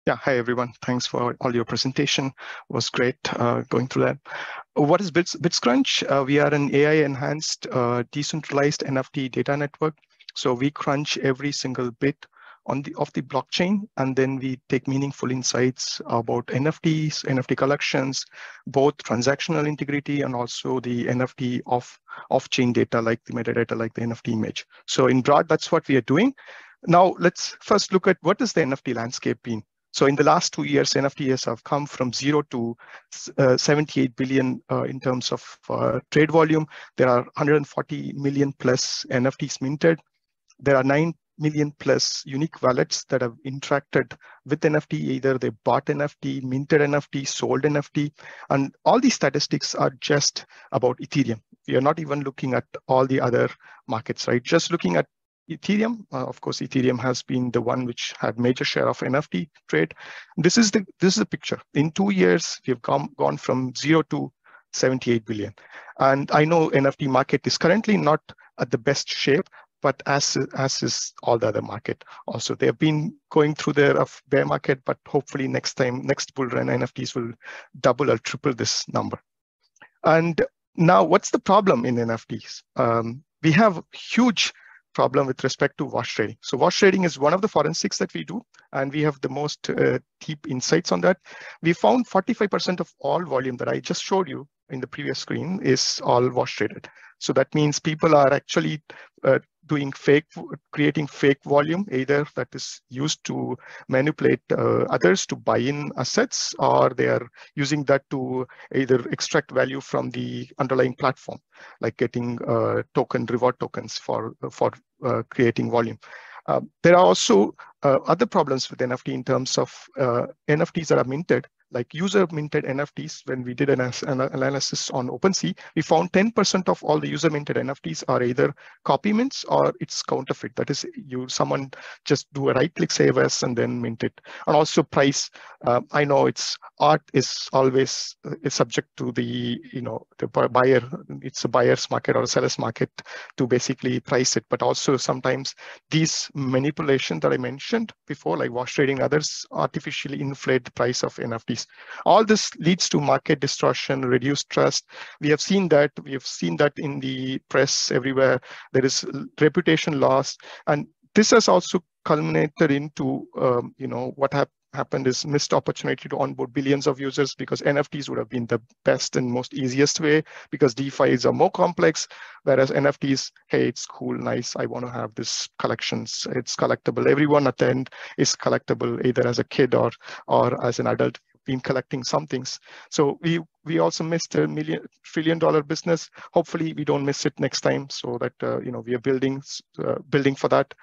Yeah, hi everyone. Thanks for all your presentation. It was great going through that. What is BitsCrunch? We are an AI-enhanced decentralized NFT data network. So we crunch every single bit of the blockchain, and then we take meaningful insights about NFTs, NFT collections, both transactional integrity and also the NFT off-chain data, like the metadata, like the NFT image. So in broad, that's what we are doing. Now let's first look at what is the NFT landscape been. So in the last 2 years, NFTs have come from 0 to 78 billion in terms of trade volume. There are 140 million plus NFTs minted. There are 9 million plus unique wallets that have interacted with NFT. Either they bought NFT, minted NFT, sold NFT, and all these statistics are just about Ethereum. We are not even looking at all the other markets, right? Just looking at Ethereum. Of course, Ethereum has been the one which had major share of NFT trade. This is the picture. In 2 years, we've gone from 0 to 78 billion. And I know NFT market is currently not at the best shape, but as is all the other market. Also, they have been going through their bear market, but hopefully next bull run, NFTs will double or triple this number. And now, what's the problem in NFTs? We have huge problem with respect to wash trading. So wash trading is one of the forensics that we do, and we have the most deep insights on that. We found 45% of all volume that I just showed you in the previous screen is all wash traded. So that means people are actually creating fake volume, either that is used to manipulate others to buy in assets, or they are using that to either extract value from the underlying platform, like getting reward tokens for creating volume. There are also other problems with NFT in terms of NFTs that are minted, like user minted NFTs. When we did an analysis on OpenSea, we found 10% of all the user minted NFTs are either copy mints or it's counterfeit. That is, someone just do a right click, save as, and then mint it. And also price. I know art is always subject to the buyer. It's a buyer's market or a seller's market to basically price it. But also sometimes these manipulations that I mentioned before, like wash trading, others artificially inflate the price of NFTs. All this leads to market distortion, reduced trust. We have seen that in the press everywhere. There is reputation loss, and this has also culminated into what happened is missed opportunity to onboard billions of users, because NFTs would have been the best and most easiest way, because DeFis are more complex, whereas NFTs, hey, it's cool, nice, I want to have this collections, it's collectible. Everyone at the end is collectible, either as a kid or as an adult. Been collecting some things. So we also missed a $1 trillion business. Hopefully we don't miss it next time, so that we are building for that.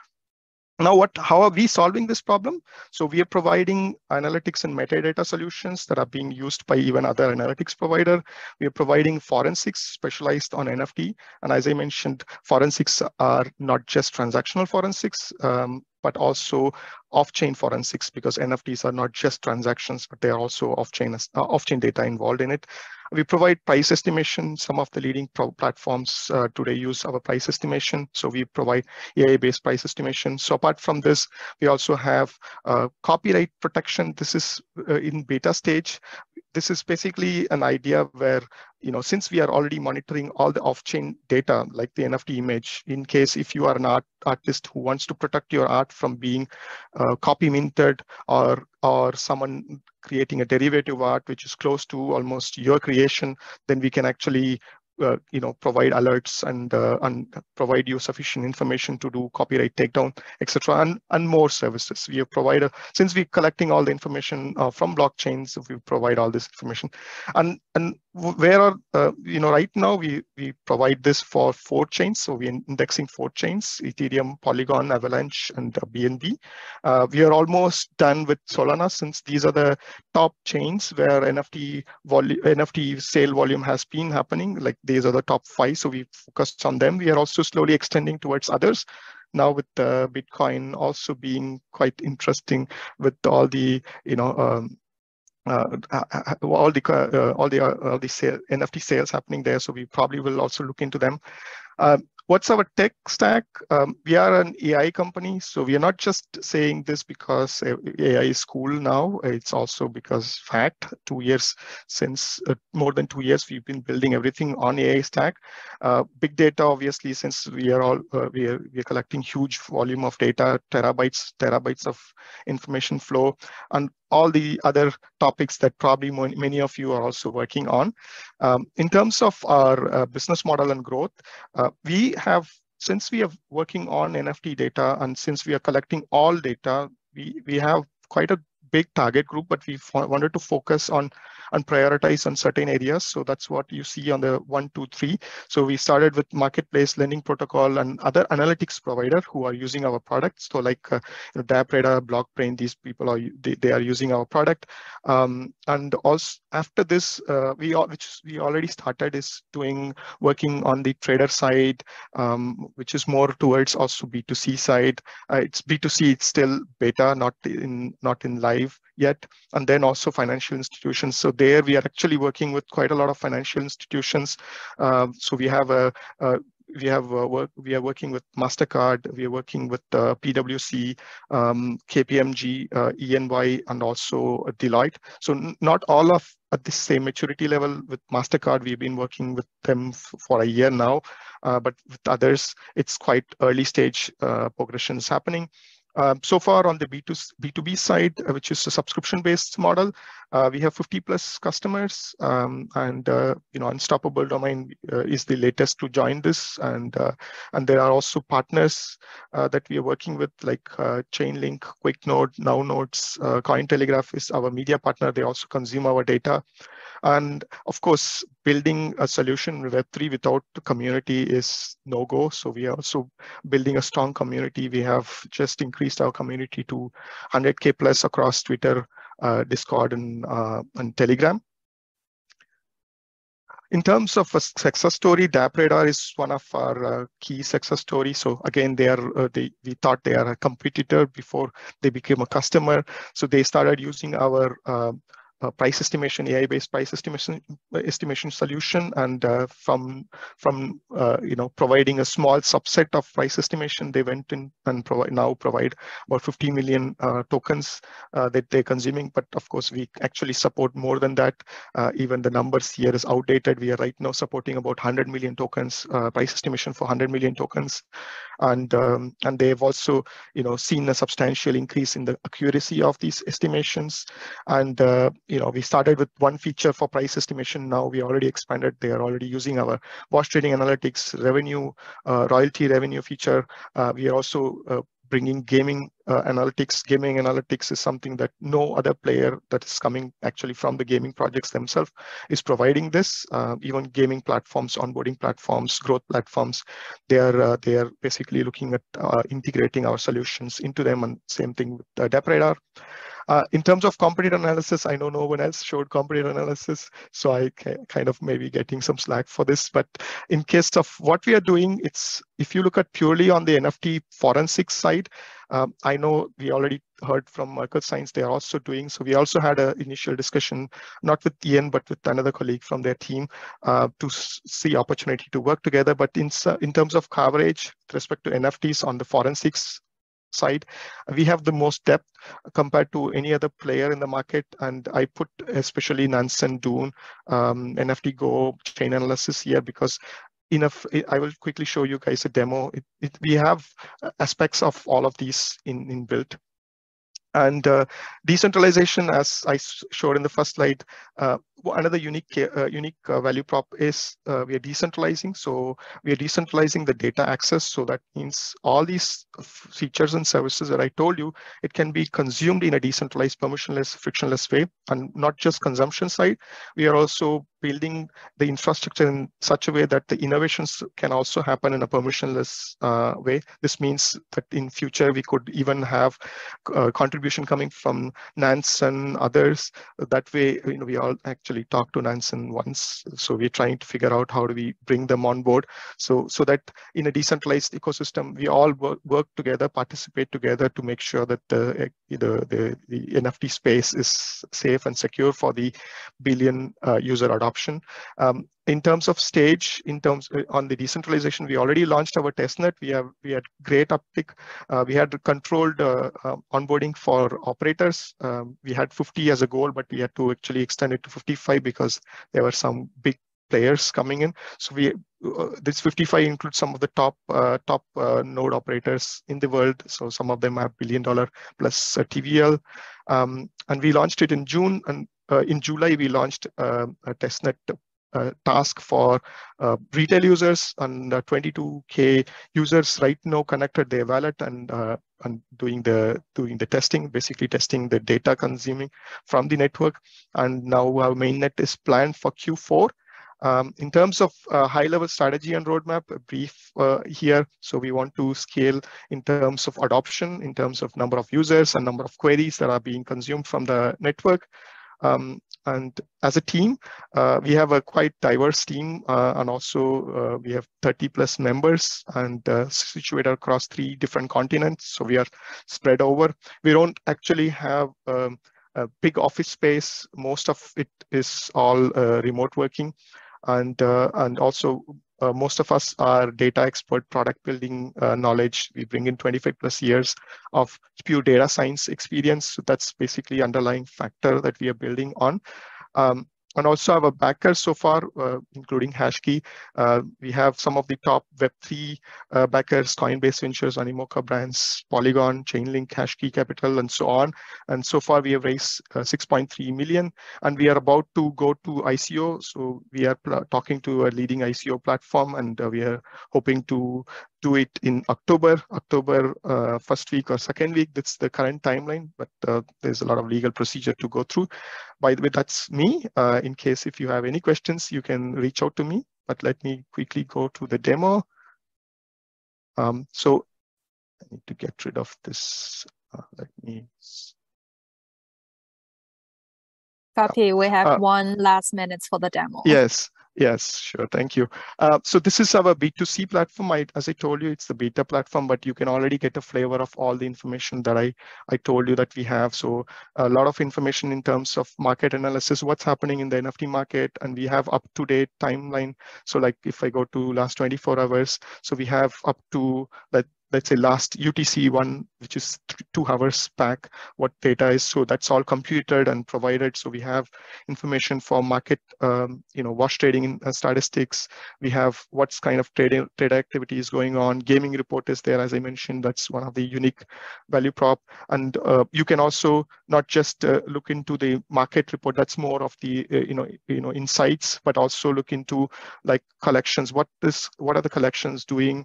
Now, how are we solving this problem? So we are providing analytics and metadata solutions that are being used by even other analytics provider. We are providing forensics specialized on NFT. And as I mentioned, forensics are not just transactional forensics, but also off-chain forensics, because NFTs are not just transactions, but they are also off-chain data involved in it. We provide price estimation. Some of the leading platforms today use our price estimation. So we provide AI-based price estimation. So apart from this, we also have copyright protection. This is in beta stage. This is basically an idea where, since we are already monitoring all the off-chain data, like the NFT image, in case if you are an artist who wants to protect your art from being copy minted, or someone creating a derivative art which is close to almost your creation, then we can actually provide alerts and provide you sufficient information to do copyright takedown, etc., and more services. We have provided, since we're collecting all the information from blockchains, we provide all this information. And where are right now we provide this for 4 chains. So we're indexing 4 chains: Ethereum, Polygon, Avalanche, and BNB. We are almost done with Solana, since these are the top chains where NFT sale volume has been happening. Like, these are the top 5, so we focused on them. We are also slowly extending towards others now, with Bitcoin also being quite interesting, with all the all the NFT sales happening there. So we probably will also look into them. What's our tech stack? We are an AI company, so we are not just saying this because AI is cool now. It's also because fact, 2 years since more than 2 years, we've been building everything on AI stack. Big data, obviously, since we are all we are collecting huge volume of data, terabytes of information flow, and all the other topics that probably many of you are also working on. In terms of our business model and growth, since we are working on NFT data and since we are collecting all data, we have quite a big target group, but we wanted to focus on and prioritize on certain areas. So that's what you see on the 1, 2, 3. So we started with marketplace, lending protocol, and other analytics provider who are using our products. So like DAppRadar, Blockbrain, these people they are using our product. And also after this, which we already started is working on the trader side, which is more towards also B2C side. It's B2C, it's still beta, not in live yet. And then also financial institutions. So there we are actually working with quite a lot of financial institutions. So we are working with MasterCard, we are working with PwC, KPMG, EY, and also Deloitte. So not all of at the same maturity level. With MasterCard, we've been working with them for a year now, but with others, it's quite early stage progressions happening. So far on the B2B side, which is a subscription-based model, we have 50 plus customers, and Unstoppable Domain is the latest to join this, and there are also partners that we are working with, like Chainlink, QuickNode, NowNodes, Cointelegraph is our media partner. They also consume our data. And of course, building a solution in Web3 without the community is no-go. So we are also building a strong community. We have just increased our community to 100K plus across Twitter, Discord, and Telegram. In terms of a success story, DAppRadar is one of our key success stories. So again, we thought they are a competitor before they became a customer. So they started using our price estimation, AI-based price estimation solution, and from providing a small subset of price estimation, they went in and now provide about 50 million tokens that they're consuming. But of course, we actually support more than that. Even the numbers here is outdated. We are right now supporting about 100 million tokens, price estimation for 100 million tokens, and they've also seen a substantial increase in the accuracy of these estimations. And we started with one feature for price estimation. Now we already expanded. They are already using our wash trading analytics, revenue, royalty revenue feature. We are also bringing gaming analytics. Gaming analytics is something that no other player that is coming actually from the gaming projects themselves is providing this. Even gaming platforms, onboarding platforms, growth platforms, they are basically looking at integrating our solutions into them, and same thing with DAppRadar. In terms of competitor analysis, I know no one else showed competitor analysis, so I kind of maybe getting some slack for this. But in case of what we are doing, if you look at purely on the NFT forensics side, I know we already heard from Merkle Science, they are also doing. So we also had an initial discussion, not with Ian, but with another colleague from their team to see opportunity to work together. But in terms of coverage with respect to NFTs on the forensics side, we have the most depth compared to any other player in the market. And I put especially Nansen, Dune, NFT Go, chain analysis here, because I will quickly show you guys a demo. We have aspects of all of these in built. And decentralization, as I showed in the first slide, another unique value prop is we are decentralizing. So we are decentralizing the data access. So that means all these features and services that I told you, it can be consumed in a decentralized, permissionless, frictionless way. And not just consumption side, we are also building the infrastructure in such a way that the innovations can also happen in a permissionless way. This means that in future, we could even have contribution coming from Nansen, others. That way, we all actually talked to Nansen once. So we're trying to figure out how do we bring them on board. So that in a decentralized ecosystem, we all work together, participate together to make sure that the NFT space is safe and secure for the billion user adoption adoption. In terms of stage, on the decentralization, we already launched our testnet. We had great uptick. We had controlled onboarding for operators. We had 50 as a goal, but we had to actually extend it to 55 because there were some big players coming in. So this 55 includes some of the top node operators in the world. So some of them have $1 billion plus TVL. And we launched it in June, and in July we launched a testnet task for retail users, and 22K users right now connected their wallet and doing the testing, basically testing the data consuming from the network. And now our mainnet is planned for Q4. In terms of high-level strategy and roadmap, a brief here. So we want to scale in terms of adoption, in terms of number of users and number of queries that are being consumed from the network. And as a team, we have a quite diverse team, and also we have 30 plus members and situated across 3 different continents. So we are spread over. We don't actually have a big office space. Most of it is all remote working. And also most of us are data expert, product building knowledge. We bring in 25 plus years of pure data science experience. So that's basically underlying factor that we are building on. And also our backers so far, including HashKey. We have some of the top Web3 backers, Coinbase Ventures, Animoca Brands, Polygon, Chainlink, HashKey Capital, and so on. And so far we have raised 6.3 million, and we are about to go to ICO. So we are talking to a leading ICO platform, and we are hoping to do it in October first week or second week. That's the current timeline, but there's a lot of legal procedure to go through. By the way, that's me. In case if you have any questions, you can reach out to me, but let me quickly go to the demo. So I need to get rid of this. Let me. Copy. We have 1 last minute for the demo. Yes, sure. Thank you. So this is our B2C platform. As I told you, it's the beta platform, but you can already get a flavor of all the information that I told you that we have. So a lot of information in terms of market analysis, what's happening in the NFT market, and we have up-to-date timeline. So like if I go to last 24 hours, so we have up to let's say last UTC one, which is 2 hours back, what data is. So that's all computed and provided. So we have information for market, wash trading statistics. We have what's kind of trade activity is going on. Gaming report is there, as I mentioned. That's one of the unique value prop. And you can also not just look into the market report. That's more of the insights, but also look into like collections. What are the collections doing?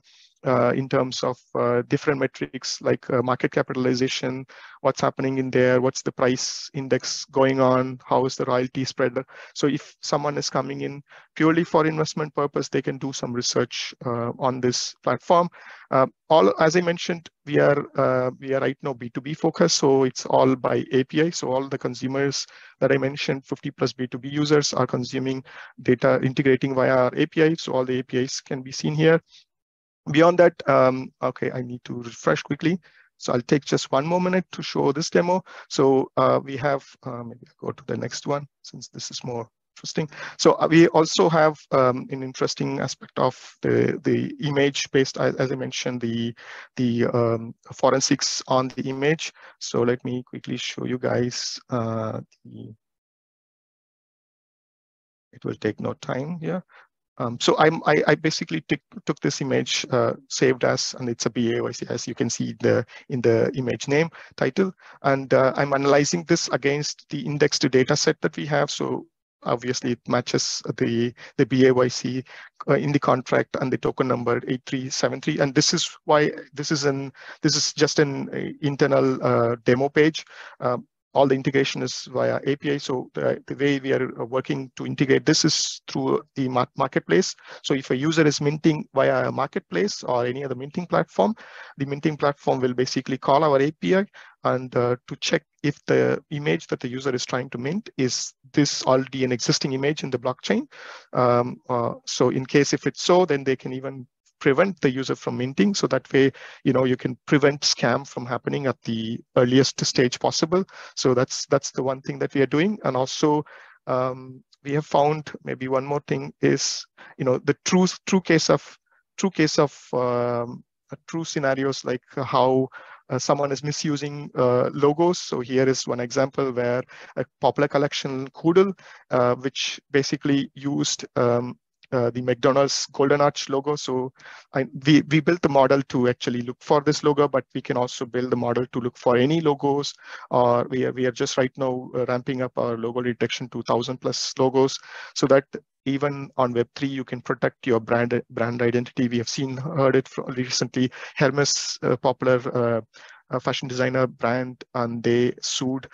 In terms of different metrics like market capitalization, what's happening in there, what's the price index going on, how is the royalty spread. So if someone is coming in purely for investment purpose, they can do some research on this platform. As I mentioned, we are right now B2B focused, so it's all by API. So all the consumers that I mentioned, 50 plus B2B users are consuming data integrating via our API. So all the APIs can be seen here. Beyond that, okay, I need to refresh quickly. So I'll take just 1 more minute to show this demo. So we have, maybe I'll go to the next one since this is more interesting. So we also have an interesting aspect of the image based, as I mentioned, the forensics on the image. So let me quickly show you guys. It will take no time here. So I basically took this image, saved as, and it's a BAYC, as you can see in the image name title, and I'm analyzing this against the indexed data set that we have. So obviously it matches the BAYC in the contract and the token number 8373, and this is why this is just an internal demo page. All the integration is via API. So the way we are working to integrate this is through the marketplace. So if a user is minting via a marketplace or any other minting platform, the minting platform will basically call our API and to check if the image that the user is trying to mint is this already an existing image in the blockchain. So in case if it's so, then they can even prevent the user from minting. So that way, you can prevent scam from happening at the earliest stage possible. So that's the one thing that we are doing. And also we have found maybe one more thing is, the true scenarios, like how someone is misusing logos. So here is one example where a popular collection Hoodle, which basically used the McDonald's Golden Arch logo. So we built the model to actually look for this logo, but we can also build the model to look for any logos. Or we are just right now ramping up our logo detection to 1,000 plus logos, so that even on Web3 you can protect your brand identity. We have heard it recently. Hermes, popular fashion designer brand, and they sued